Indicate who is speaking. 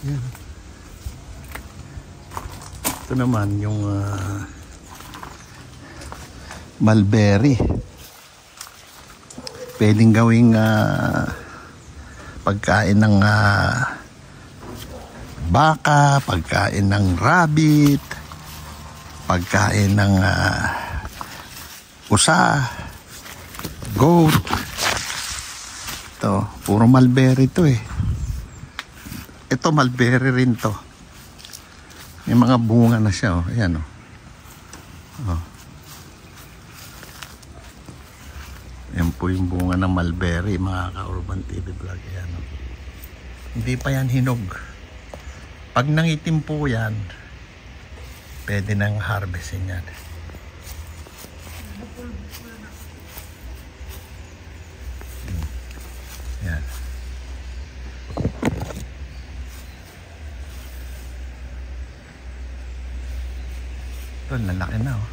Speaker 1: Yan. Ito naman yung mulberry. Pwedeng gawing pagkain ng baka, pagkain ng rabbit, pagkain ng usa, goat. Ito, puro mulberry to eh. Ito mulberry rin to. May mga bunga na siya, oh. Ayan, oh. Oh. Yan po yung bunga ng mulberry, mga ka-Urban TV Vlog. Ayan, oh. Hindi pa yan hinog. Pag nangitim po yan, pwede nang harvestin yan. Yan. Ito, lalaki na, oh.